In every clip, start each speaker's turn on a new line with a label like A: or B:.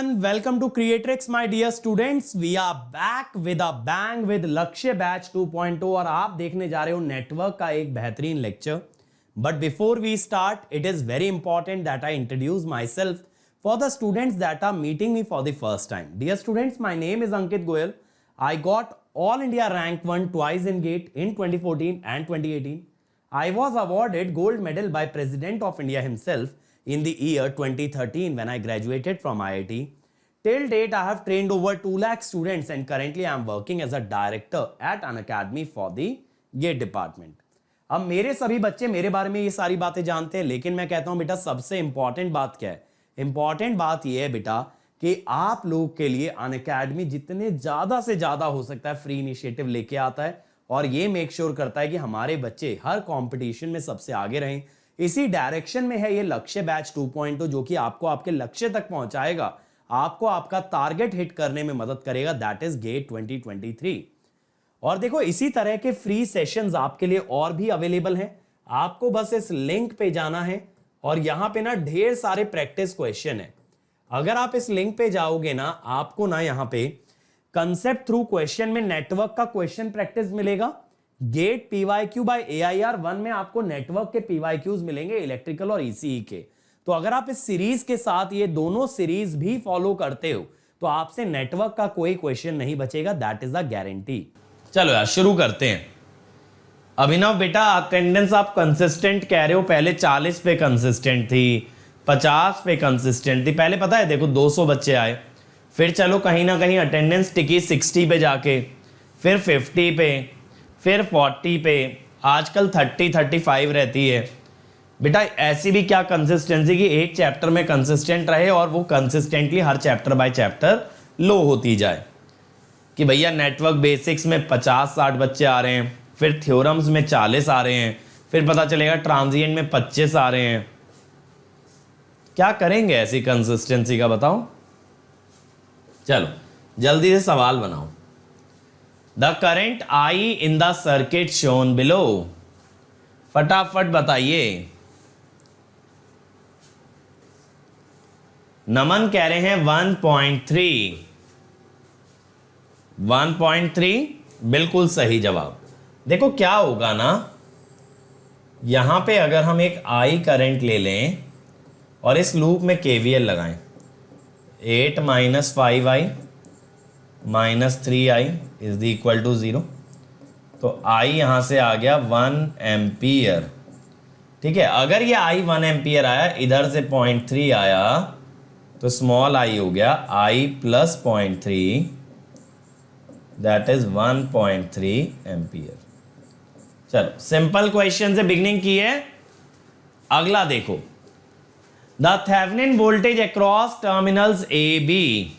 A: everyone, welcome to Creatrix my dear students. We are back with a bang with लक्ष्य batch 2.0 और आप देखने जा रहे हो नेटवर्क का एक बेहतरीन lecture. But before we start, it is very important that I introduce myself for the students that are meeting me for the first time. Dear students, my name is Ankit Goyal. I got All India Rank 1 twice in GATE in 2014 and 2018. I was awarded gold medal by President of India himself in the year 2013 when I graduated from IIT. Till date, I have trained over 2 lakh students and currently I am working as a director at an academy for the GATE department. अब मेरे सभी बच्चे मेरे बारे में ये सारी बातें जानते हैं, लेकिन मैं कहता हूं बेटा सबसे इंपॉर्टेंट बात क्या है? इंपॉर्टेंट बात यह है बेटा कि आप लोग के लिए अनअकैडमी जितने ज्यादा से ज्यादा हो सकता है फ्री इनिशिएटिव लेके आता है और ये मेक श्योर करता है कि हमारे बच्चे हर कंपटीशन में सबसे आगे रहें. इसी डायरेक्शन में है ये लक्ष्य बैच 2.0 जो कि आपको आपके लक्ष्य तक पहुंचाएगा, आपको आपका टारगेट हिट करने में मदद करेगा, दैट इज गेट 2023. और देखो इसी तरह के फ्री सेशंस आपके लिए और भी अवेलेबल हैं. आपको बस इस लिंक पे जाना है और यहां पे ना ढेर सारे प्रैक्टिस क्वेश्चन है. अगर आप इस लिंक पे जाओगे ना, आपको ना यहां पे कंसेप्ट थ्रू क्वेश्चन में नेटवर्क का क्वेश्चन प्रैक्टिस मिलेगा. गेट पीवाईक्यू बाय एआईआर 1 में आपको नेटवर्क के पीवाईक्यूज मिलेंगे इलेक्ट्रिकल और ईसीई के. तो अगर आप इस सीरीज के साथ ये दोनों सीरीज भी फॉलो करते हो तो आपसे नेटवर्क का कोई क्वेश्चन नहीं बचेगा, दैट इज अ गारंटी. चलो यार शुरू करते हैं. अभिनव बेटा अटेंडेंस आप कंसिस्टेंट कह रहे हो, पहले 40 पे कंसिस्टेंट थी, 50 पे कंसिस्टेंट थी. पहले पता है देखो 200 बच्चे आए, फिर चलो कहीं ना कहीं अटेंडेंस टिकी 60 पे जाके, फिर 50 पे, फिर 40 पे, आजकल 30-35 रहती है. बेटा ऐसी भी क्या कंसिस्टेंसी कि एक चैप्टर में कंसिस्टेंट रहे और वो कंसिस्टेंटली हर चैप्टर बाय चैप्टर लो होती जाए. कि भैया नेटवर्क बेसिक्स में 50-60 बच्चे आ रहे हैं, फिर थ्योरम्स में 40 आ रहे हैं, फिर पता चलेगा ट्रांजिएंट में 25 आ रहे हैं. क्या करेंगे ऐसी कंसिस्टेंसी का बताओ. चलो जल्दी से सवाल बनाओ. The current I in the circuit shown below. फटाफट बताइए. नमन कह रहे हैं 1.3. 1.3 बिल्कुल सही जवाब. देखो क्या होगा ना, यहां पे अगर हम एक आई करंट ले लें और इस लूप में केवीएल लगाएं, 8 - 5i - 3i is equal to 0. तो आई यहां से आ गया 1 एम्पियर. ठीक है, अगर ये आई 1 एम्पियर आया, इधर से 0.3 आया, तो स्मॉल आई हो गया I plus 0.3, that is 1.3 ampere. चलो सिंपल क्वेश्चन से बिगनिंग की है. अगला देखो, the Thevenin voltage across terminals A B.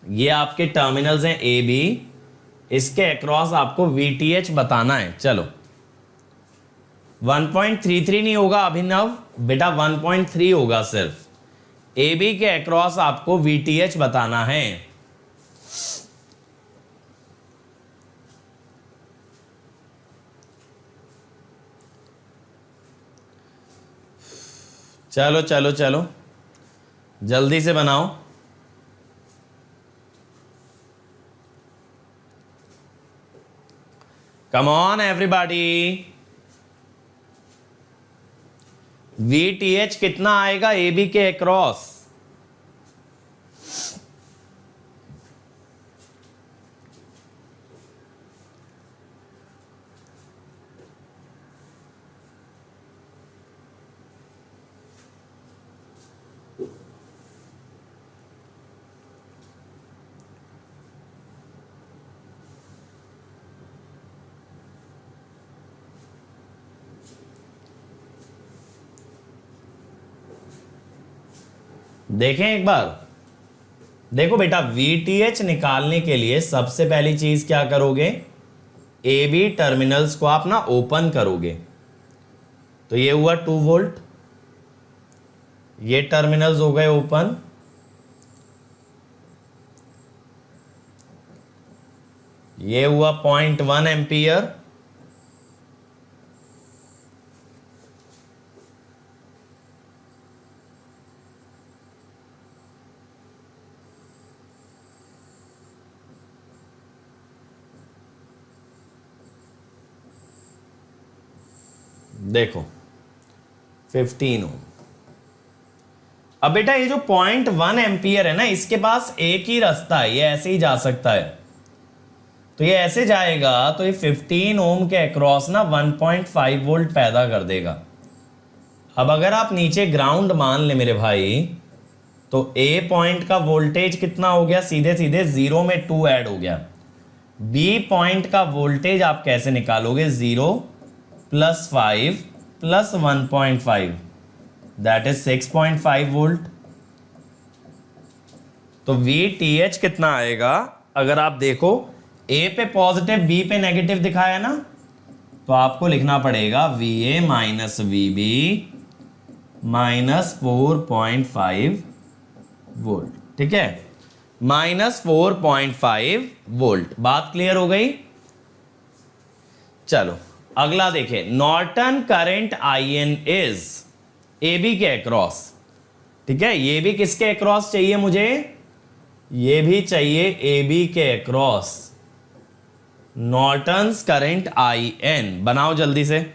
A: ये आपके टर्मिनल्स हैं ए बी, इसके अक्रॉस आपको वीटीएच बताना है. चलो 1.33 नहीं होगा अभिनव बेटा, 1.3 होगा. सिर्फ ए बी के अक्रॉस आपको वीटीएच बताना है. चलो चलो चलो जल्दी से बनाओ. कम ऑन एवरीबॉडी. वीटीएच कितना आएगा ए बी के अक्रॉस? देखें एक बार. देखो बेटा वीटीएच निकालने के लिए सबसे पहली चीज क्या करोगे, ए बी टर्मिनल्स को आप ना ओपन करोगे. तो ये हुआ 2 वोल्ट, ये टर्मिनल्स हो गए ओपन, ये हुआ 0.1 एम्पियर, देखो 15 ओम। अब बेटा ये जो 0.1 एम्पियर है ना, इसके पास एक ही रास्ता है, ये ऐसे ही जा सकता है। तो ये ऐसे जाएगा तो ये 15 ओम के अक्रॉस ना 1.5 वोल्ट पैदा कर देगा। अब अगर आप नीचे ग्राउंड मान ले मेरे भाई, तो ए पॉइंट का वोल्टेज कितना हो गया, सीधे सीधे 0 में 2 ऐड हो गया। बी पॉइंट का वोल्टेज आप कैसे निकालोगे, 0 + 5 + 1.5 दैट इज 6.5 वोल्ट। तो VTH कितना आएगा, अगर आप देखो ए पे पॉजिटिव बी पे नेगेटिव दिखाया ना, तो आपको लिखना पड़ेगा VA - VB -4.5 वोल्ट। ठीक है, -4.5 वोल्ट। बात क्लियर हो गई। चलो अगला देखें, Norton current IN is AB के अक्रॉस। ठीक है, ये भी किसके अक्रॉस चाहिए मुझे, ये भी चाहिए AB के अक्रॉस। नॉर्टन्स करंट IN बनाओ जल्दी से।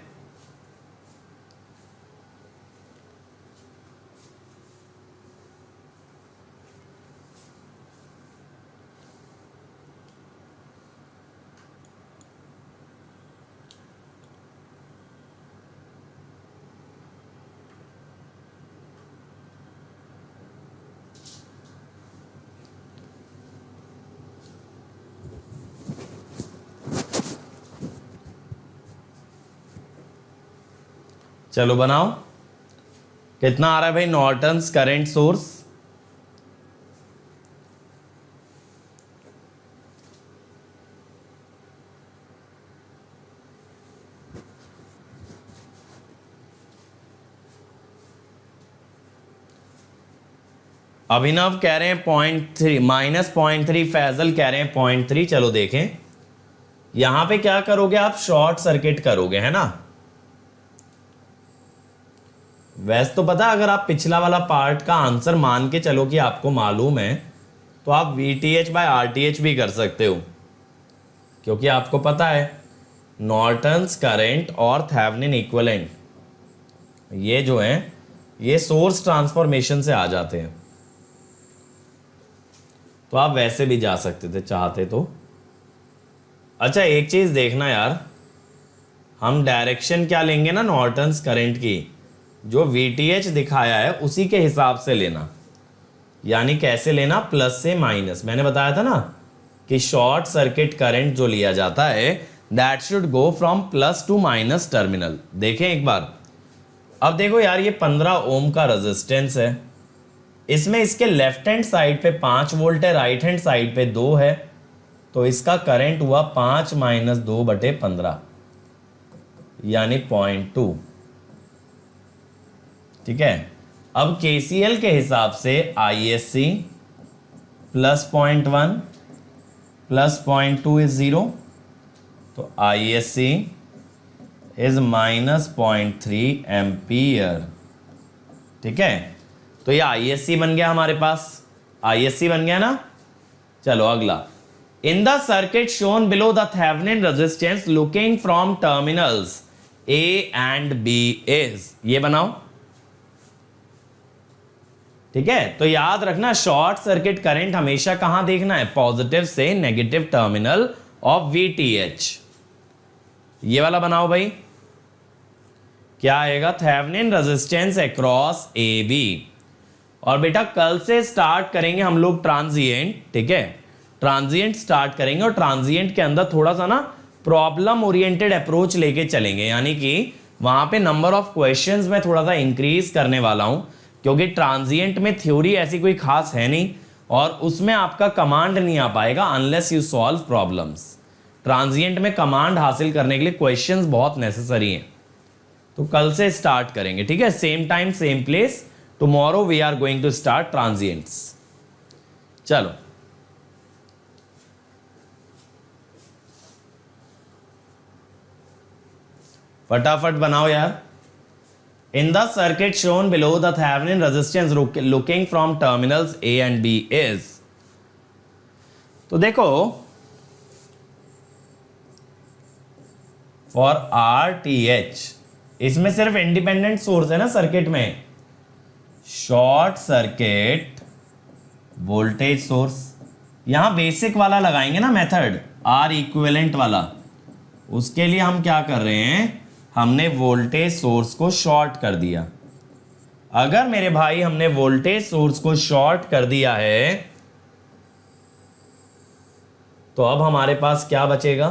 A: चलो बनाओ, कितना आ रहा है भाई नॉर्टन्स करंट सोर्स, अभिनव कह रहे हैं 0.3 -0.3, फैजल कह रहे हैं 0.3। चलो देखें, यहां पे क्या करोगे आप, शॉर्ट सर्किट करोगे, है ना। वैसे तो पता, अगर आप पिछला वाला पार्ट का आंसर मान के चलो कि आपको मालूम है, तो आप VTH/RTH भी कर सकते हो, क्योंकि आपको पता है नॉर्टन्स करंट और थेवेनिन इक्विवेलेंट ये जो है ये सोर्स ट्रांसफॉर्मेशन से आ जाते हैं। तो आप वैसे भी जा सकते थे चाहते तो। अच्छा एक चीज देखना यार, हम डायरेक्शन क्या लेंगे ना नॉर्टन्स करंट की, जो VTH दिखाया है उसी के हिसाब से लेना। यानी कैसे लेना, प्लस से माइनस। मैंने बताया था ना कि शॉर्ट सर्किट करंट जो लिया जाता है that should go from plus two minus terminal. देखें एक बार, अब देखो यार ये 15 ओम का रेजिस्टेंस है, इसमें इसके लेफ्ट हैंड साइड पे 5 वोल्ट है, राइट हैंड साइड पे 2 है, तो इसका करंट हुआ 5 - 2/15 यानी 0.2। ठीक है, अब KCL के हिसाब से ISC + 0.1 + 0.2 इज 0, तो ISC इज -0.3 एम्पियर। ठीक है, तो ये ISC बन गया हमारे पास, ISC बन गया ना। चलो अगला, in the circuit shown below the Thevenin resistance looking from terminals A and B is, ये बनाओ। ठीक है, तो याद रखना शॉर्ट सर्किट करंट हमेशा कहां देखना है, पॉजिटिव से नेगेटिव टर्मिनल ऑफ VTH। ये वाला बनाओ भाई, क्या आएगा, थेवेनिन रेजिस्टेंस अक्रॉस AB। और बेटा कल से स्टार्ट करेंगे हम लोग ट्रांजिएंट। ठीक है, ट्रांजिएंट स्टार्ट करेंगे और ट्रांजिएंट के अंदर थोड़ा सा ना प्रॉब्लम ओरिएंटेड अप्रोच लेके चलेंगे, यानी कि वहां पे नंबर ऑफ क्वेश्चंस में थोड़ा सा इंक्रीज करने वाला हूं, क्योंकि ट्रांजिएंट में थ्योरी ऐसी कोई खास है नहीं और उसमें आपका कमांड नहीं आ पाएगा unless you solve problems. Transient में कमांड हासिल करने के लिए क्वेश्चंस बहुत नेसेसरी हैं। तो कल से स्टार्ट करेंगे, ठीक है, same time same place. Tomorrow we are going to start transients. चलो फटाफट बनाओ यार। In the circuit shown below, the Thevenin resistance looking from terminals A and B is, तो देखो for RTH इसमें सिर्फ इंडिपेंडेंट सोर्स है ना सर्किट में, शॉर्ट सर्किट वोल्टेज सोर्स। यहां बेसिक वाला लगाएंगे ना मेथड, आर इक्विवेलेंट वाला, उसके लिए हम क्या कर रहे हैं, हमने वोल्टेज सोर्स को शॉर्ट कर दिया। अगर मेरे भाई हमने वोल्टेज सोर्स को शॉर्ट कर दिया है तो अब हमारे पास क्या बचेगा,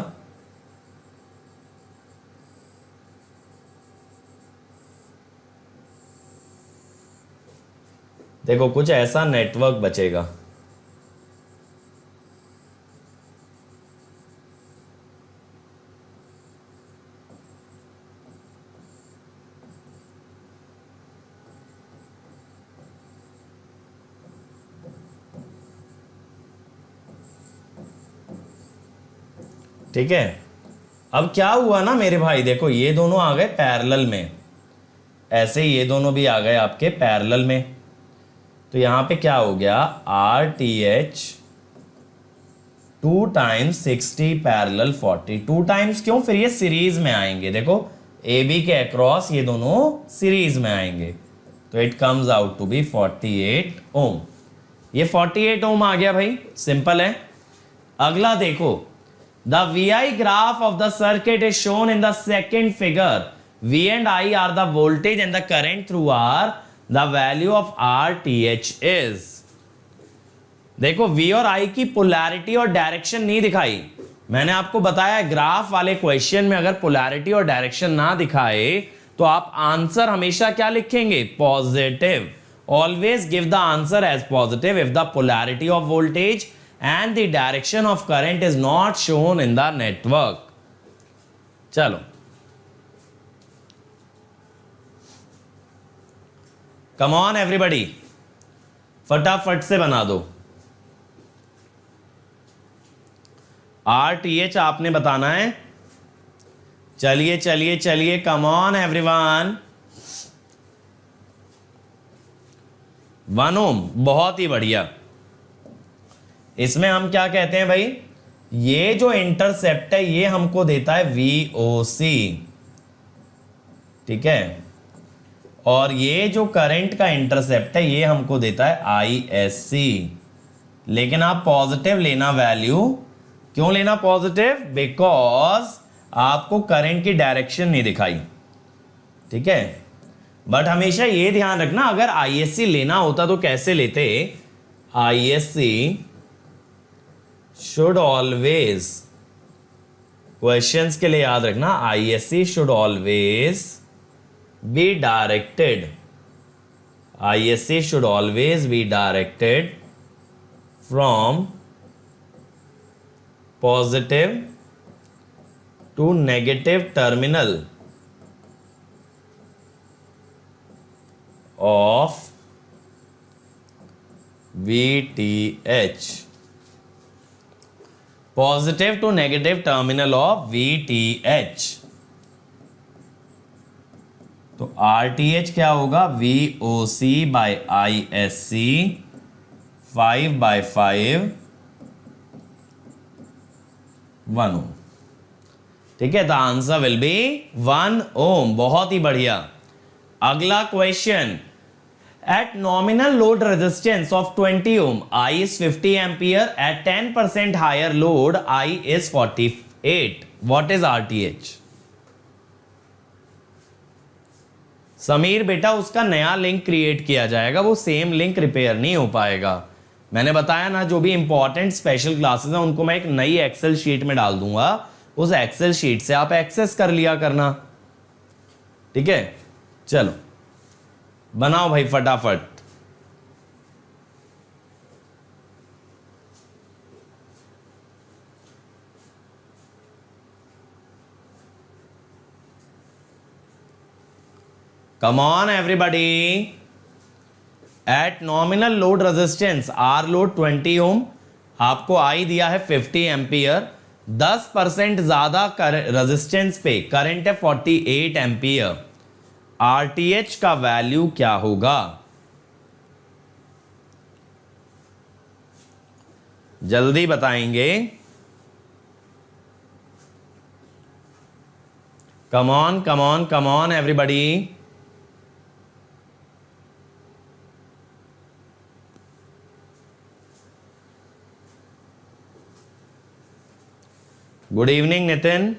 A: देखो कुछ ऐसा नेटवर्क बचेगा। ठीक है, अब क्या हुआ ना मेरे भाई, देखो ये दोनों आ गए पैरेलल में, ऐसे ये दोनों भी आ गए आपके पैरेलल में। तो यहां पे क्या हो गया, R T H 2 times 60 parallel 40, 2 times क्यों, फिर ये सीरीज में आएंगे, देखो ए बी के अक्रॉस ये दोनों सीरीज में आएंगे, तो it comes out to be 48 ohm. ये 48 ओम आ गया भाई, सिंपल है। अगला देखो, the VI graph of the circuit is shown in the second figure. V and I are the voltage and the current through R. The value of RTH is, देखो V और I की polarity और direction नहीं दिखाई। मैंने आपको बताया graph वाले क्वेश्चन में अगर पोलैरिटी और डायरेक्शन ना दिखाए तो आप आंसर हमेशा क्या लिखेंगे, positive. Always give the answer as positive if the polarity of voltage and the direction of current is not shown in the network. चलो come on everybody, फटाफट से बना दो। RTH आपने बताना है, चलिए चलिए चलिए, come on everyone। 1 ओम, बहुत ही बढ़िया। इसमें हम क्या कहते हैं भाई, ये जो इंटरसेप्ट है ये हमको देता है VOC, ठीक है, और ये जो करंट का इंटरसेप्ट है ये हमको देता है ISC। लेकिन आप पॉजिटिव लेना वैल्यू, क्यों लेना पॉजिटिव, बिकॉज आपको करंट की डायरेक्शन नहीं दिखाई, ठीक है। बट हमेशा ये ध्यान रखना, अगर ISC लेना होता तो कैसे लेते, ISC should always, क्वेश्चंस के लिए याद रखना, ISC should always be directed, ISC should always be directed from positive to negative terminal of VTH, positive to negative terminal of VTH। तो RTH क्या होगा, VOC बाय ISC 5/5 1 ओम, ठीक है। The answer will be 1 ओम, बहुत ही बढ़िया। अगला question, at nominal load resistance of 20 ohm I is 50 ampere, at 10% higher load I is 48, what is RTH? Sameer बेटा उसका नया लिंक क्रिएट किया जाएगा, वो सेम लिंक रिपेयर नहीं हो पाएगा। मैंने बताया ना, जो भी इंपॉर्टेंट स्पेशल क्लासेस हैं उनको मैं एक नई एक्सेल शीट में डाल दूंगा, उस एक्सेल शीट से आप एक्सेस कर लिया करना, ठीक है। चलो बनाओ भाई फटाफट। Come on everybody. At nominal load resistance, R load 20 ohm, आपको आई दिया है 50 एम्पियर, 10% ज्यादा रेजिस्टेंस पे करंट है 48 एम्पियर, आरटीएच का वैल्यू क्या होगा, जल्दी बताएंगे। कम on everybody. Good evening Nitin,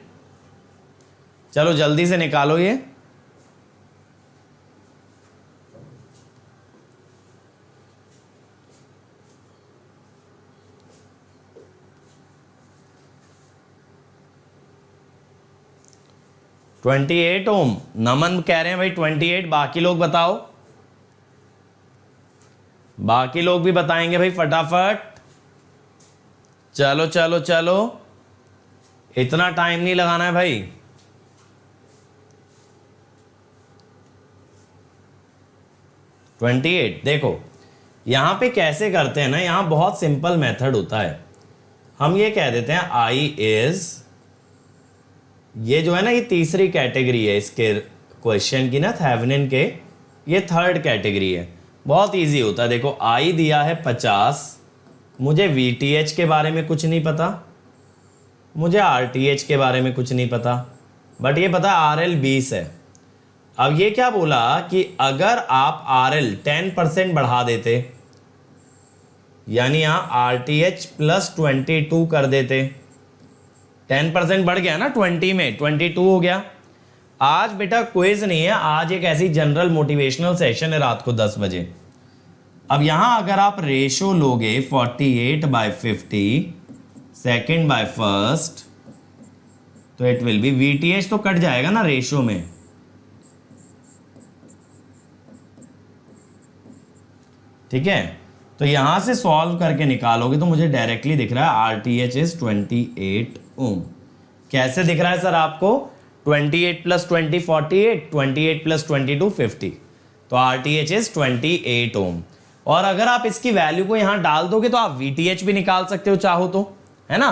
A: चलो जल्दी से निकालो ये। ट्वेंटी 28 ओम, नमन कह रहे हैं भाई 28, बाकी लोग बताओ, बाकी लोग भी बताएंगे भाई फटाफट। चलो चलो चलो, इतना टाइम नहीं लगाना है भाई। ट्वेंटी 28 देखो, यहां पे कैसे करते हैं ना, यहां बहुत सिंपल मेथड होता है। हम ये कह देते हैं आई इज, ये जो है ना ये तीसरी कैटेगरी है इसके क्वेश्चन की ना, थेवेनिन के, ये थर्ड कैटेगरी है। बहुत इजी होता है। देखो आई दिया है 50, मुझे VTH के बारे में कुछ नहीं पता, मुझे RTH के बारे में कुछ नहीं पता, बट ये पता RL 20 है। अब ये क्या बोला कि अगर आप RL 10% बढ़ा देते, यानी यहां RTH प्लस 22 कर देते, 10% बढ़ गया ना, 20 में 22 हो गया। आज बेटा क्विज नहीं है, आज एक ऐसी जनरल मोटिवेशनल सेशन है रात को 10 बजे। अब यहां अगर आप रेशो लोगे 48/50 सेकेंड बाय फर्स्ट, तो इट विल बी, VTH तो कट जाएगा ना रेशो में, ठीक है। तो यहां से सॉल्व करके निकालोगे तो मुझे डायरेक्टली दिख रहा है RTH इज 28 ओम। कैसे दिख रहा है सर आपको? 28 प्लस 20 48, 28 प्लस 22 50, तो RTH इज 28 ओम। और अगर आप इसकी वैल्यू को यहां डाल दोगे तो आप VTH भी निकाल सकते हो चाहो तो, है ना।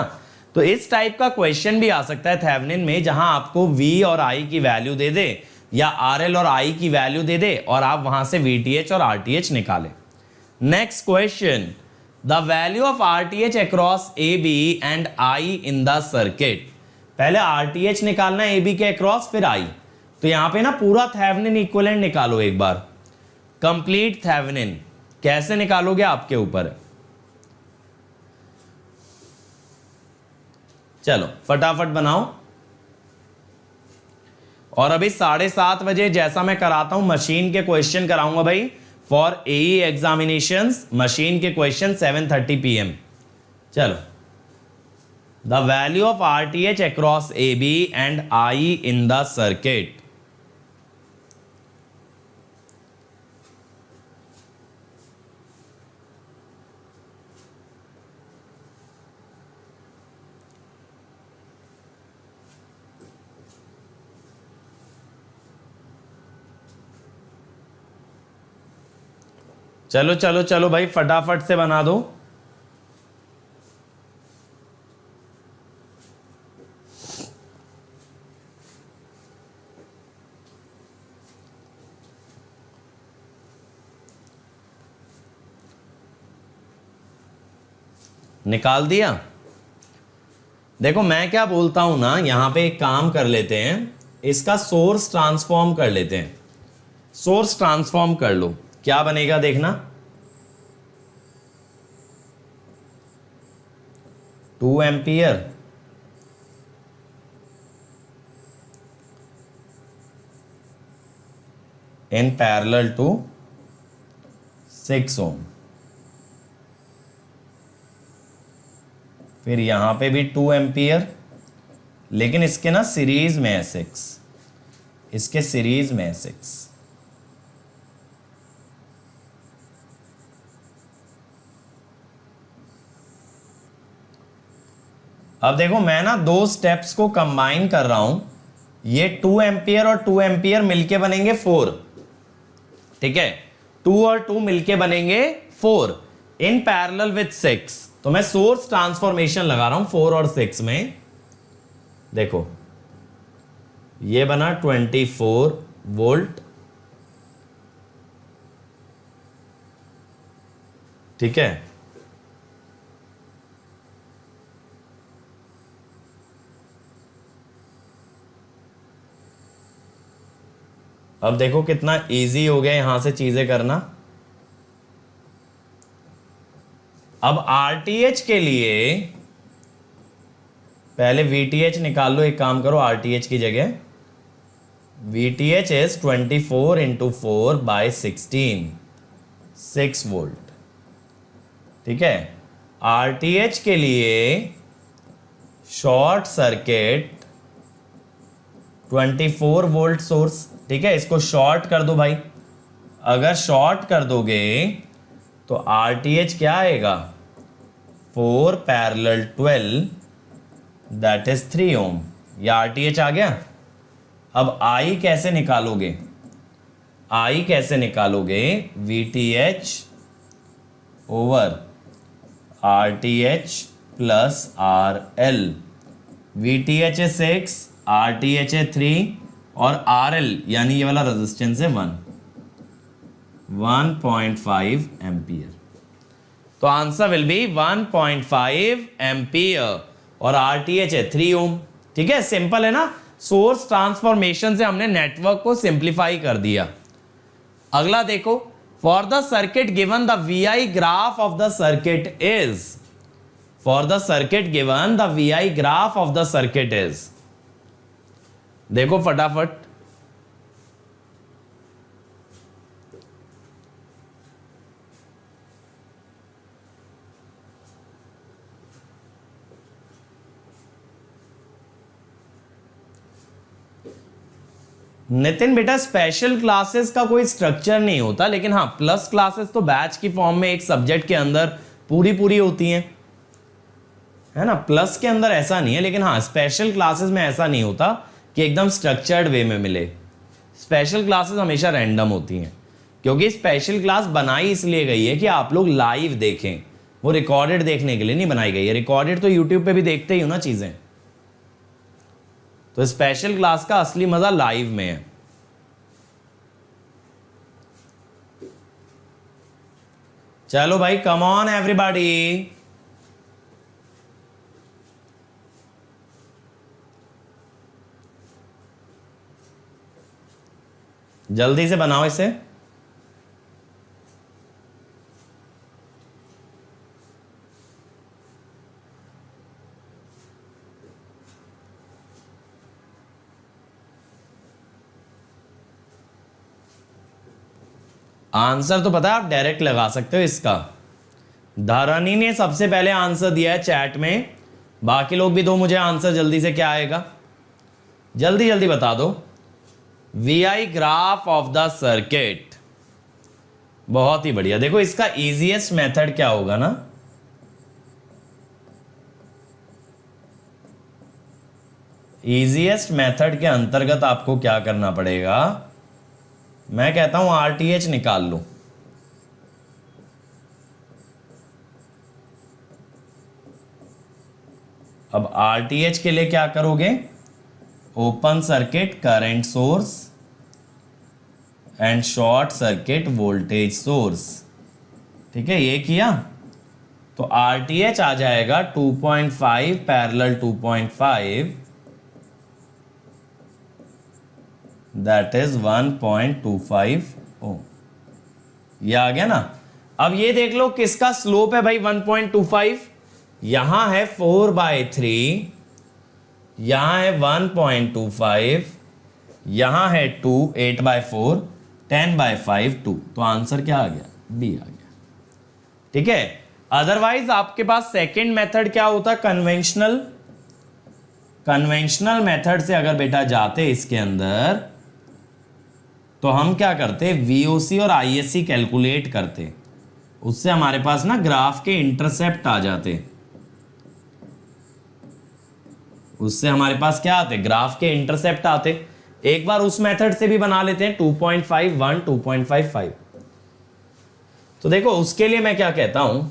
A: तो इस टाइप का क्वेश्चन भी आ सकता है थेवेनिन में, जहां आपको V और I की वैल्यू दे दे, या RL और I की वैल्यू दे दे, और आप वहां से VTH और RTH निकाले। Next question, the value of RTH across AB and I in the circuit. पहले RTH निकालना है AB के अक्रॉस, फिर I। तो यहां पे ना पूरा थेवेनिन इक्विवेलेंट निकालो एक बार, कंप्लीट थेवेनिन। कैसे निकालोगे आपके ऊपर है, चलो फटाफट बनाओ। और अभी 7:30 बजे जैसा मैं कराता हूं मशीन के क्वेश्चन कराऊंगा भाई, फॉर AE एग्जामिनेशंस, मशीन के क्वेश्चन 7:30 PM। चलो, the value of RTH across AB and I in the circuit. चलो चलो चलो भाई फटाफट से बना दो। निकाल दिया। देखो मैं क्या बोलता हूं ना, यहां पे एक काम कर लेते हैं, इसका सोर्स ट्रांसफॉर्म कर लेते हैं। सोर्स ट्रांसफॉर्म कर लो, क्या बनेगा देखना। 2 एम्पियर इन पैरेलल टू 6 ओम, फिर यहां पे भी 2 एम्पियर, लेकिन इसके ना सीरीज में है 6, इसके सीरीज में है 6। अब देखो मैं ना दो स्टेप्स को कंबाइन कर रहा हूं, ये 2 एम्पियर और 2 एम्पियर मिलके बनेंगे 4, ठीक है। 2 और 2 मिलके बनेंगे 4 इन पैरेलल विथ 6। तो मैं सोर्स ट्रांसफॉर्मेशन लगा रहा हूं 4 और 6 में। देखो ये बना 24 वोल्ट, ठीक है। अब देखो कितना इजी हो गया यहां से चीजें करना। अब आरटीएच के लिए पहले वीटीएच निकाल लो। एक काम करो, आरटीएच की जगह वीटीएच इज 24 इंटू 4/16, 6 वोल्ट। ठीक है। आरटीएच के लिए शॉर्ट सर्किट 24 वोल्ट सोर्स। ठीक है, इसको शॉर्ट कर दो भाई। अगर शॉर्ट कर दोगे तो आरटीएच क्या आएगा, 4 पैरेलल 12 दैट इज 3 ओम। या आरटीएच आ गया। अब आई कैसे निकालोगे, आई कैसे निकालोगे, VTH over RTH plus R L. VTH है 6, आरटीएच है 3 और आर एल यानी ये वाला रेजिस्टेंस है 1.5 एम्पियर। तो आंसर विल बी 1.5 एम्पियर और आरटीएच है 3 ओम। ठीक है, सिंपल है ना। सोर्स ट्रांसफॉर्मेशन से हमने नेटवर्क को सिंप्लीफाई कर दिया। अगला देखो, for the circuit given the VI graph of the circuit is, for the circuit given the VI graph of the circuit is. देखो फटाफट, नितिन बेटा स्पेशल क्लासेस का कोई स्ट्रक्चर नहीं होता, लेकिन हाँ प्लस क्लासेस तो बैच की फॉर्म में एक सब्जेक्ट के अंदर पूरी होती हैं, है ना। प्लस के अंदर ऐसा नहीं है, लेकिन हाँ स्पेशल क्लासेस में ऐसा नहीं होता कि एकदम स्ट्रक्चर्ड वे में मिले। स्पेशल क्लासेस हमेशा रैंडम होती हैं, क्योंकि स्पेशल क्लास बनाई इसलिए गई है कि आप लोग लाइव देखें, वो रिकॉर्डेड देखने के लिए नहीं बनाई गई है। रिकॉर्डेड तो यूट्यूब पे भी देखते ही हो ना चीजें। तो स्पेशल क्लास का असली मजा लाइव में है। चलो भाई, कम ऑन एवरीबॉडी। जल्दी से बनाओ इसे। आंसर तो पता है, आप डायरेक्ट लगा सकते हो इसका। धरनी ने सबसे पहले आंसर दिया है चैट में, बाकी लोग भी दो मुझे आंसर जल्दी से। क्या आएगा, जल्दी जल्दी बता दो। VI graph of the circuit, बहुत ही बढ़िया। देखो इसका इजीएस्ट मेथड क्या होगा ना, इजीएस्ट मेथड के अंतर्गत आपको क्या करना पड़ेगा, मैं कहता हूं आरटीएच निकाल लो। अब आरटीएच के लिए क्या करोगे, open circuit current source and short circuit voltage source. ठीक है, ये किया तो आरटीएच आ जाएगा 2.5 पैरेलल 2.5 दैट इज 1.25 ओम। ये आ गया ना। अब ये देख लो किसका स्लोप है भाई 1.25। यहां है 4/3, यहां है 1.25, यहां है 2, 8/4, 10/5, 2। तो आंसर क्या आ गया, बी आ गया। ठीक है। अदरवाइज आपके पास सेकंड मेथड क्या होता, कन्वेंशनल। कन्वेंशनल मेथड से अगर बेटा जाते इसके अंदर, तो हम क्या करते, वीओसी और आईएससी कैलकुलेट करते। उससे हमारे पास ना ग्राफ के इंटरसेप्ट आ जाते। उससे हमारे पास क्या आते, ग्राफ के इंटरसेप्ट आते। एक बार उस मेथड से भी बना लेते हैं 2.51, 2.55। तो देखो उसके लिए मैं क्या कहता हूं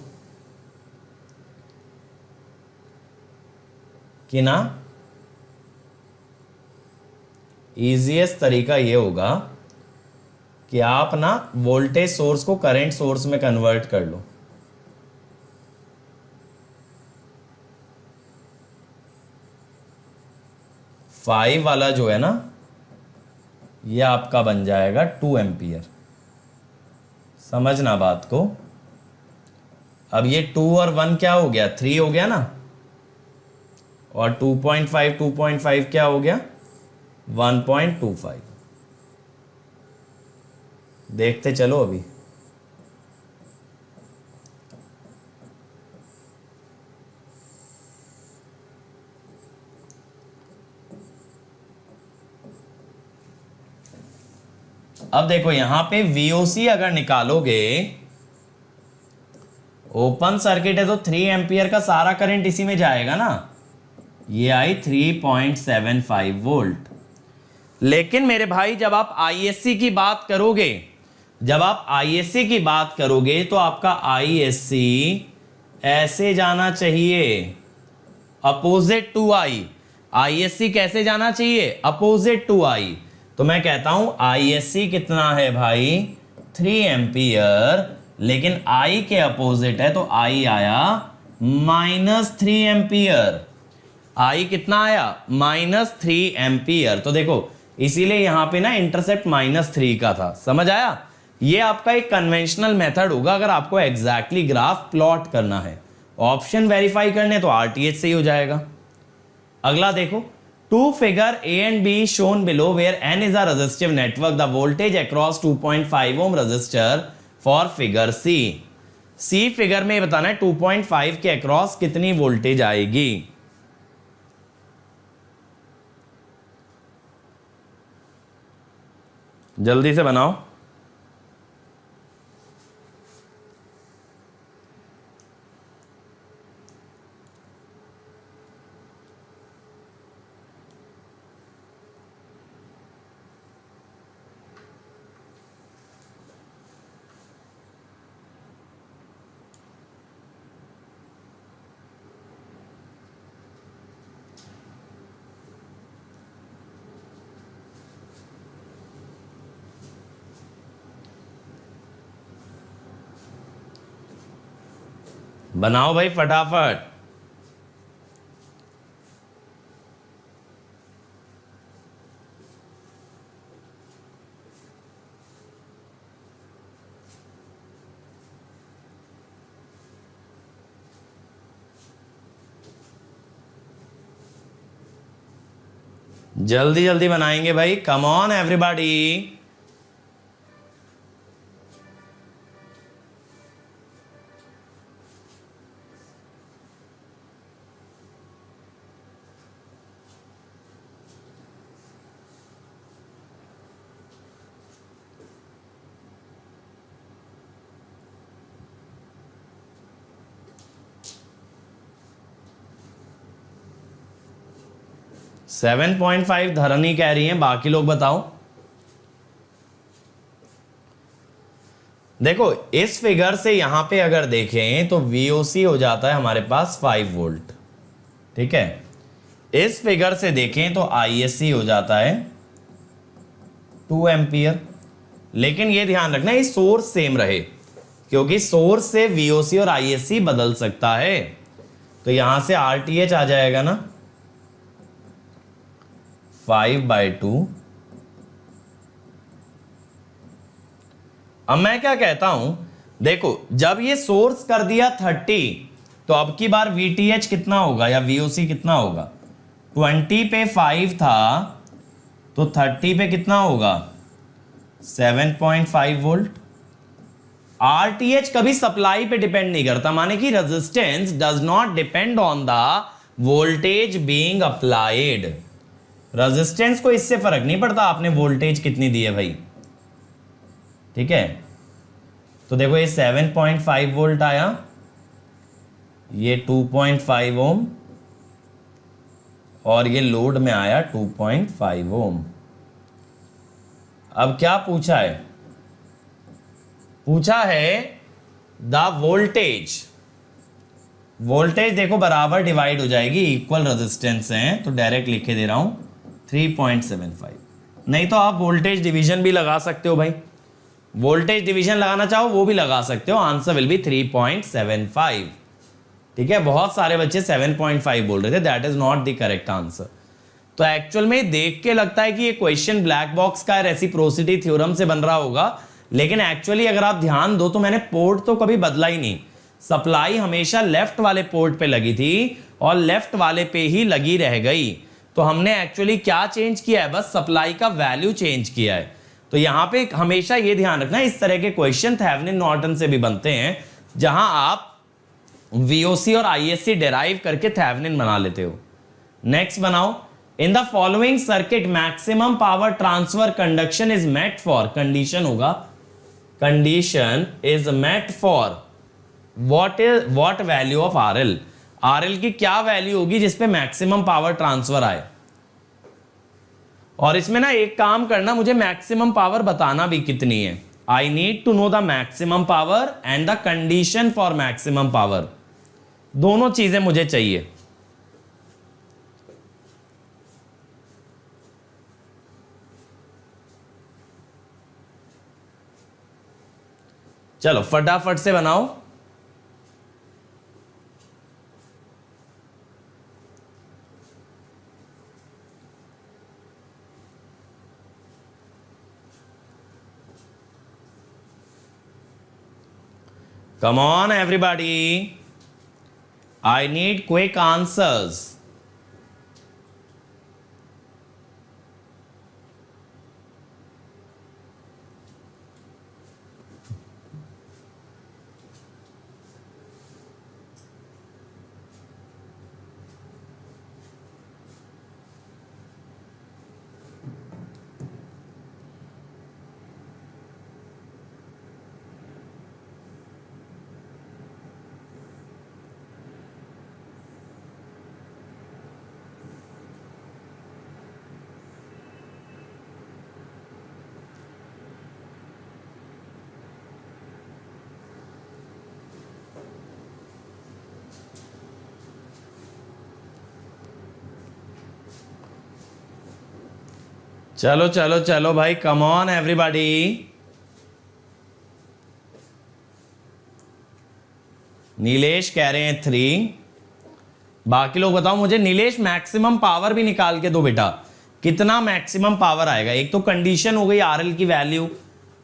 A: कि ना इजीएस्ट तरीका ये होगा कि आप ना वोल्टेज सोर्स को करंट सोर्स में कन्वर्ट कर लो। फाइव वाला जो है ना, ये आपका बन जाएगा 2 एम्पियर। समझना बात को। अब ये 2 और 1 क्या हो गया, 3 हो गया ना, और 2.5 क्या हो गया, 1.25। देखते चलो अभी। अब देखो यहां पे VOC अगर निकालोगे, ओपन सर्किट है तो 3 एम्पियर का सारा करंट इसी में जाएगा ना, ये आई 3.75 वोल्ट। लेकिन मेरे भाई जब आप ISC की बात करोगे, जब आप ISC की बात करोगे तो आपका ISC ऐसे जाना चाहिए, अपोजिट टू I। ISC कैसे जाना चाहिए, अपोजिट टू I। तो मैं कहता हूं ISC कितना है भाई, 3 एम्पियर, लेकिन I के अपोजिट है तो I आया -3 एम्पियर। I कितना आया, -3 एम्पियर। तो देखो इसीलिए यहां पे ना इंटरसेप्ट -3 का था, समझ आया। ये आपका एक कन्वेंशनल मेथड होगा अगर आपको एग्जैक्टली ग्राफ प्लॉट करना है। ऑप्शन वेरीफाई करने तो RTH से ही हो जाएगा। अगला देखो, to figure A and B shown below where N is a resistive network, the voltage across 2.5 ohm resistor for figure C। C figure में बताना है 2.5 के अक्रॉस कितनी वोल्टेज आएगी। जल्दी से बनाओ। बनाओ भाई फटाफट। जल्दी जल्दी बनाएंगे भाई, कम ऑन एवरीबॉडी। सेवन 7.5 धरनी कह रही है, बाकी लोग बताओ। देखो इस फिगर से यहां पे अगर देखें तो VOC हो जाता है हमारे पास 5 वोल्ट, ठीक है। इस फिगर से देखें तो ISC हो जाता है 2 एम्पियर। लेकिन ये ध्यान रखना ये सोर्स सेम रहे, क्योंकि सोर्स से VOC और ISC बदल सकता है। तो यहां से RTH आ जाएगा ना 5/2। अब मैं क्या कहता हूं, देखो जब ये सोर्स कर दिया 30 तो अब की बार VTH कितना होगा या VOC कितना होगा। 20 पे 5 था तो 30 पे कितना होगा 7.5 वोल्ट। RTH कभी सप्लाई पे डिपेंड नहीं करता, माने कि resistance does not depend on the voltage being applied. Resistance को इससे फर्क नहीं पड़ता आपने वोल्टेज कितनी दी है भाई, ठीक है। तो देखो ये 7.5 वोल्ट आया, ये 2.5 ओम, और ये लोड में आया 2.5 ओम। अब क्या पूछा है, पूछा है द वोल्टेज। वोल्टेज देखो बराबर डिवाइड हो जाएगी, इक्वल रेजिस्टेंस हैं तो डायरेक्ट लिख के दे रहा हूं 3.75। नहीं तो आप वोल्टेज डिवीजन भी लगा सकते हो भाई, वोल्टेज डिवीजन लगाना चाहो वो भी लगा सकते हो। आंसर विल बी 3.75, ठीक है। बहुत सारे बच्चे 7.5 बोल रहे थे, that is not the correct answer. तो एक्चुअल में देख के लगता है कि ये क्वेश्चन ब्लैक बॉक्स का रेसिप्रोसिटी थ्योरम से बन रहा होगा, लेकिन एक्चुअली अगर आप ध्यान दो तो मैंने पोर्ट तो कभी बदला ही नहीं। सप्लाई हमेशा लेफ्ट वाले पोर्ट पे लगी थी और लेफ्ट वाले पे ही लगी रह गई। तो हमने एक्चुअली क्या चेंज किया है, बस सप्लाई का वैल्यू चेंज किया है। तो यहां पे हमेशा ये ध्यान रखना, इस तरह के क्वेश्चन थेवेनिन नॉर्टन से भी बनते हैं, जहां आप VOC और ISC डिराइव करके थेवेनिन बना लेते हो। नेक्स्ट बनाओ, in the following circuit maximum power transfer conduction is met for, condition होगा, condition is met for what value of RL, RL की क्या वैल्यू होगी जिसपे मैक्सिमम पावर ट्रांसफर आए। और इसमें ना एक काम करना, मुझे मैक्सिमम पावर बताना भी कितनी है। I need to know the maximum power and the condition for maximum power, दोनों चीजें मुझे चाहिए। चलो फटाफट से बनाओ। Come on, everybody. I need quick answers. चलो चलो चलो भाई, कम ऑन एवरीबॉडी। नीलेश कह रहे हैं 3, बाकी लोग बताओ मुझे। नीलेश मैक्सिमम पावर भी निकाल के दो बेटा, कितना मैक्सिमम पावर आएगा। एक तो कंडीशन हो गई RL की वैल्यू,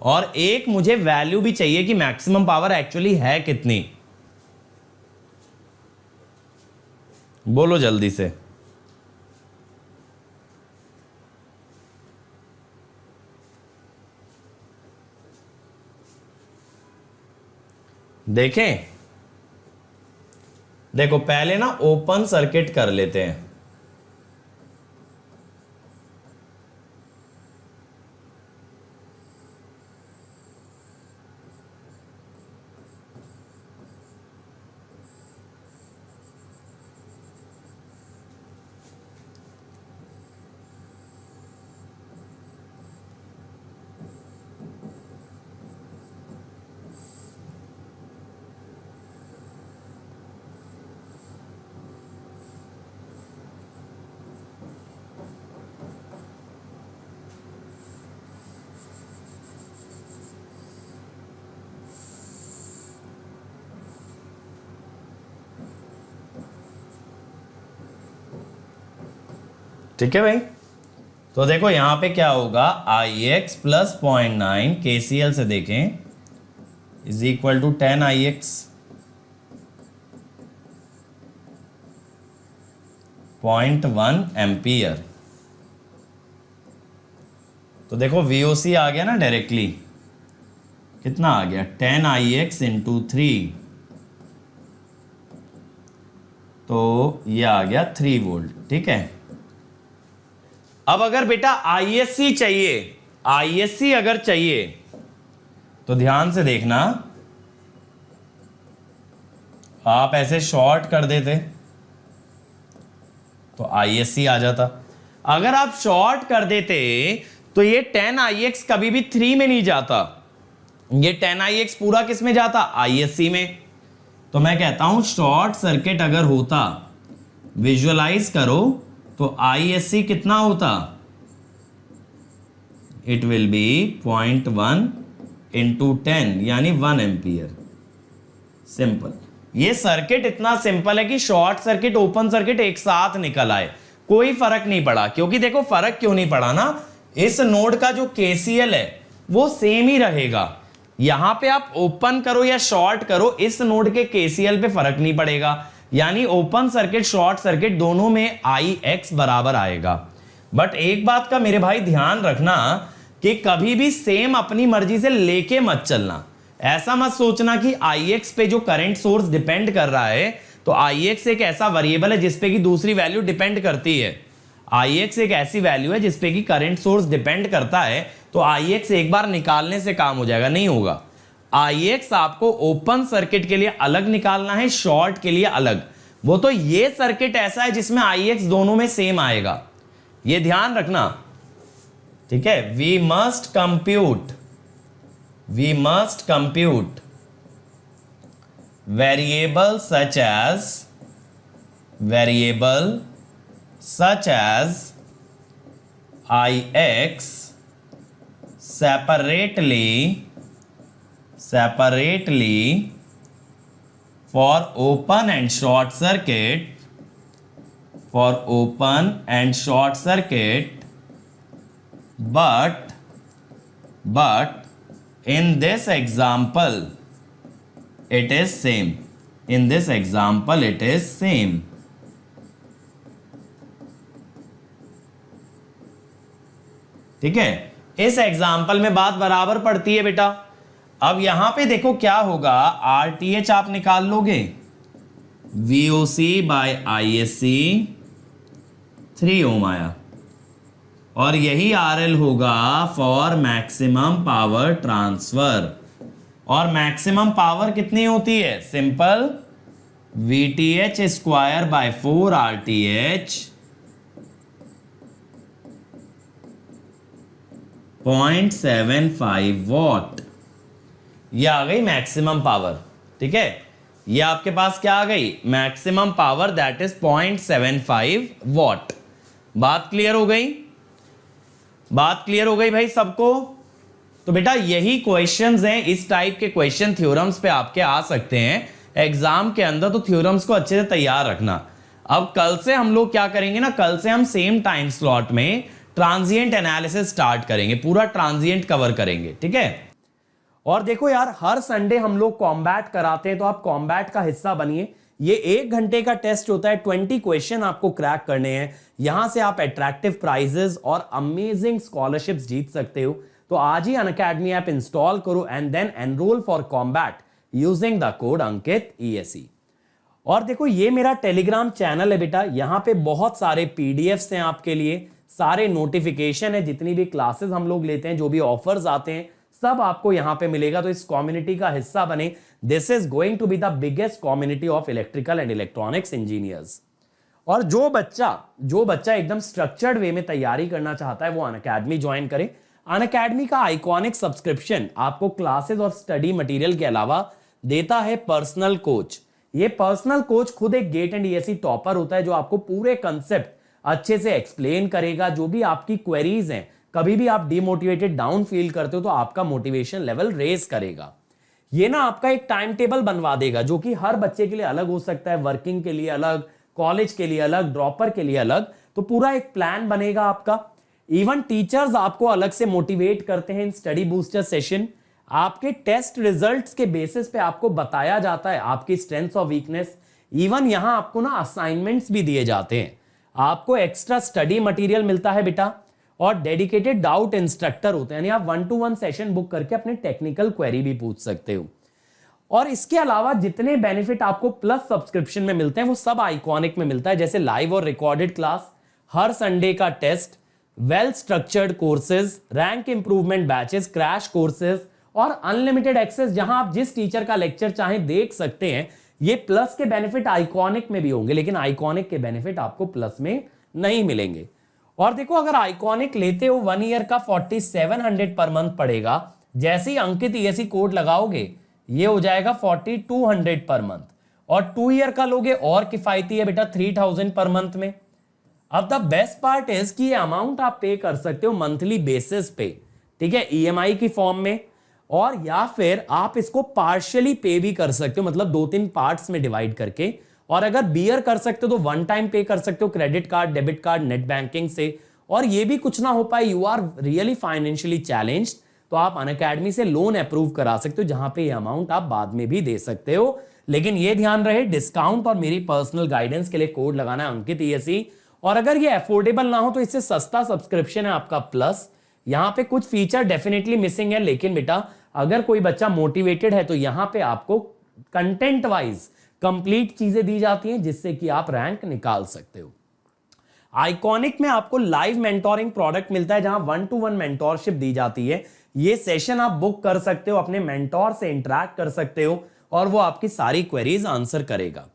A: और एक मुझे वैल्यू भी चाहिए कि मैक्सिमम पावर एक्चुअली है कितनी। बोलो जल्दी से। देखें, देखो पहले ना ओपन सर्किट कर लेते हैं। ठीक है भाई, तो देखो यहां पे क्या होगा, Ix प्लस 0.9 KCL से देखें is equal to 10 Ix 0.1 ampere. तो देखो VOC आ गया ना डायरेक्टली, कितना आ गया 10 Ix इंटू 3, तो ये आ गया 3 वोल्ट। ठीक है, अब अगर बेटा ISC चाहिए, ISC अगर चाहिए तो ध्यान से देखना, आप ऐसे शॉर्ट कर देते तो ISC आ जाता। अगर आप शॉर्ट कर देते तो ये 10 Ix कभी भी 3 में नहीं जाता, ये 10 Ix पूरा किस में जाता, ISC में। तो मैं कहता हूं शॉर्ट सर्किट अगर होता, विजुअलाइज करो, तो ISC कितना होता, इट विल बी 0.1 इंटू 10 यानी 1 एम्पियर। सिंपल, ये सर्किट इतना सिंपल है कि शॉर्ट सर्किट ओपन सर्किट एक साथ निकल आए। कोई फर्क नहीं पड़ा, क्योंकि देखो फर्क क्यों नहीं पड़ा ना, इस नोड का जो केसीएल है वो सेम ही रहेगा। यहां पे आप ओपन करो या शॉर्ट करो, इस नोड के केसीएल पे फर्क नहीं पड़ेगा, यानी ओपन सर्किट शॉर्ट सर्किट दोनों में Ix बराबर आएगा। बट एक बात का मेरे भाई ध्यान रखना कि कभी भी सेम अपनी मर्जी से लेके मत चलना। ऐसा मत सोचना कि Ix पे जो करंट सोर्स डिपेंड कर रहा है, तो Ix एक ऐसा वेरिएबल है जिसपे की दूसरी वैल्यू डिपेंड करती है। Ix एक ऐसी वैल्यू है जिसपे की करंट सोर्स डिपेंड करता है, तो Ix एक बार निकालने से काम हो जाएगा, नहीं होगा। Ix आपको ओपन सर्किट के लिए अलग निकालना है, शॉर्ट के लिए अलग। वो तो ये सर्किट ऐसा है जिसमें Ix दोनों में सेम आएगा, ये ध्यान रखना, ठीक है। We must compute variable such as Ix separately for open and short circuit, but in this example it is same. ठीक है, इस एग्जाम्पल में बात बराबर पड़ती है बेटा। अब यहां पे देखो क्या होगा, RTH आप निकाल लोगे, VOC बाय ISC 3 ओम आया, और यही RL होगा फॉर मैक्सिमम पावर ट्रांसफर। और मैक्सिमम पावर कितनी होती है, simple, VTH square by 4 RTH 0.75 what. ये आ गई मैक्सिमम पावर, ठीक है। ये आपके पास क्या आ गई, maximum power, that is 0.75 what. बात क्लियर हो गई भाई सबको। तो बेटा यही क्वेश्चंस हैं, इस टाइप के क्वेश्चन थ्योरम्स पे आपके आ सकते हैं एग्जाम के अंदर, तो थ्योरम्स को अच्छे से तैयार रखना। अब कल से हम लोग क्या करेंगे ना, कल से हम सेम टाइम स्लॉट में ट्रांजिएंट एनालिसिस स्टार्ट करेंगे, पूरा ट्रांजिएंट कवर करेंगे, ठीक है। और देखो यार, हर संडे हम लोग कॉम्बैट कराते हैं, तो आप कॉम्बैट का हिस्सा बनिए। ये 1 घंटे का टेस्ट होता है, 20 क्वेश्चन आपको क्रैक करने हैं। यहां से आप अट्रैक्टिव प्राइजेस और अमेजिंग स्कॉलरशिप्स जीत सकते हो। तो आज ही अनअकैडमी ऐप इंस्टॉल करो and then enrol for combat using the code Ankit ESE। और देखो ये मेरा टेलीग्राम चैनल है बेटा, यहां पे बहुत सारे PDFs हैं आपके लिए, सारे नोटिफिकेशन है, जितनी भी क्लासेस हम लोग लेते हैं, जो भी ऑफर्स आते हैं, सब आपको यहां पे मिलेगा। तो इस कम्युनिटी का हिस्सा बने। This is going to be the biggest community of electrical and electronics engineers. और जो बच्चा एकदम स्ट्रक्चर्ड वे में तैयारी करना चाहता है, वो अनअकैडमी ज्वाइन करे। अनअकैडमी का आइकॉनिक सब्सक्रिप्शन आपको क्लासेस और स्टडी मटेरियल के अलावा देता है पर्सनल कोच। ये पर्सनल कोच खुद एक गेट एंड ESE टॉपर होता है, जो आपको पूरे कंसेप्ट अच्छे से एक्सप्लेन करेगा। जो भी आपकी क्वेरीज हैं, कभी भी आप डिमोटिवेटेड डाउन फील करते हो, तो आपका मोटिवेशन लेवल रेज करेगा। ये ना आपका एक टाइम टेबल बनवा देगा, जो कि हर बच्चे के लिए अलग हो सकता है, वर्किंग के लिए अलग, कॉलेज के लिए अलग, ड्रॉपर के लिए अलग। तो पूरा एक प्लान बनेगा आपका। इवन टीचर्स आपको अलग से मोटिवेट करते हैं इन स्टडी बूस्टर सेशन। आपके टेस्ट रिजल्ट्स के बेसिस पे आपको बताया जाता है आपकी स्ट्रेंथ्स और वीकनेस। इवन यहां आपको ना असाइनमेंट्स भी दिए जाते हैं, आपको एक्स्ट्रा स्टडी मटेरियल मिलता है बेटा, और डेडिकेटेड डाउट इंस्ट्रक्टर होते हैं, यानी आप 1-to-1 सेशन बुक करके अपने टेक्निकल क्वेरी भी पूछ सकते हो। और इसके अलावा जितने बेनिफिट आपको प्लस सब्सक्रिप्शन में मिलते हैं, वो सब आइकॉनिक में मिलता है, जैसे लाइव और रिकॉर्डेड क्लास, हर संडे का test, well structured courses, rank improvement batches, crash courses और अनलिमिटेड एक्सेस, जहां आप जिस टीचर का लेक्चर चाहें देख सकते हैं। ये प्लस के बेनिफिट आइकॉनिक में भी होंगे, लेकिन आइकॉनिक के बेनिफिट आपको प्लस में नहीं मिलेंगे। और देखो, अगर आइकॉनिक लेते हो 1 ईयर का 4700 पर मंथ पड़ेगा। जैसे ही अंकित ESE कोड लगाओगे, ये हो जाएगा 4200 पर मंथ। और 2 ईयर का लोगे और किफायती है बेटा, 3000 पर मंथ में। अब द बेस्ट पार्ट इज कि ये अमाउंट आप पे कर सकते हो मंथली बेसिस पे, ठीक है, EMI की फॉर्म में, और या फिर आप इसको पार्शियली पे भी कर सकते हो, मतलब 2-3 पार्ट्स में डिवाइड करके। और अगर बियर कर सकते हो तो वन टाइम पे कर सकते हो credit card, debit card, net banking से। और ये भी कुछ ना हो पाए, you are really financially challenged, तो आप अनअकैडमी से लोन अप्रूव करा सकते हो, जहां पे ये अमाउंट आप बाद में भी दे सकते हो। लेकिन ये ध्यान रहे, डिस्काउंट और मेरी पर्सनल गाइडेंस के लिए कोड लगाना है अंकित ESE। और अगर ये अफोर्डेबल ना हो तो इससे सस्ता सब्सक्रिप्शन है आपका प्लस। यहां पे कुछ फीचर डेफिनेटली मिसिंग है, लेकिन बेटा अगर कोई बच्चा मोटिवेटेड है तो यहां पे आपको कंटेंट वाइज कंप्लीट चीजें दी जाती हैं, जिससे कि आप रैंक निकाल सकते हो। आइकॉनिक में आपको लाइव मेंटोरिंग प्रोडक्ट मिलता है, जहां 1-to-1 मेंटोरशिप दी जाती है। ये सेशन आप बुक कर सकते हो, अपने मेंटोर से इंटरैक्ट कर सकते हो और वो आपकी सारी क्वेरीज आंसर करेगा।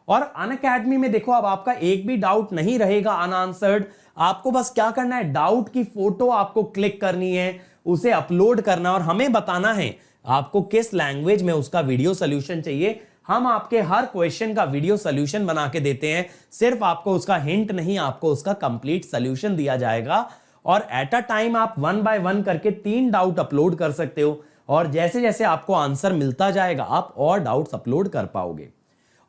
A: और अनअकैडमी में देखो, अब आपका एक भी डाउट नहीं रहेगा अनआंसर्ड। आपको बस क्या करना है, डाउट की फोटो आपको क्लिक करनी है, उसे अपलोड करना और हमें बताना है आपको किस लैंग्वेज में उसका वीडियो सोल्यूशन चाहिए। हम आपके हर क्वेश्चन का वीडियो सोल्यूशन बना के देते हैं, सिर्फ आपको उसका हिंट नहीं, आपको उसका कंप्लीट सोल्यूशन दिया जाएगा। और एट अ टाइम आप 1 by 1 करके 3 डाउट अपलोड कर सकते हो, और जैसे जैसे आपको आंसर मिलता जाएगा आप और डाउट्स अपलोड कर पाओगे।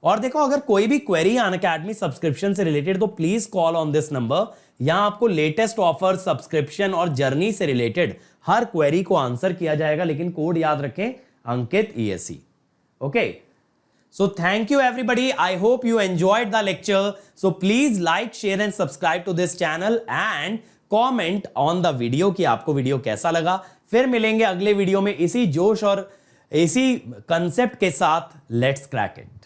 A: और देखो, अगर कोई भी क्वेरी अनअकैडमी सब्सक्रिप्शन से रिलेटेड तो please call on this number. यहां आपको लेटेस्ट ऑफर, सब्सक्रिप्शन और जर्नी से रिलेटेड हर क्वेरी को आंसर किया जाएगा, लेकिन कोड याद रखें, अंकित ESE। Okay, so thank you everybody. I hope you enjoyed the lecture. So please like, share and subscribe to this channel and comment on the video कि आपको video कैसा लगा। फिर मिलेंगे अगले वीडियो में इसी जोश और इसी कंसेप्ट के साथ। Let's crack it.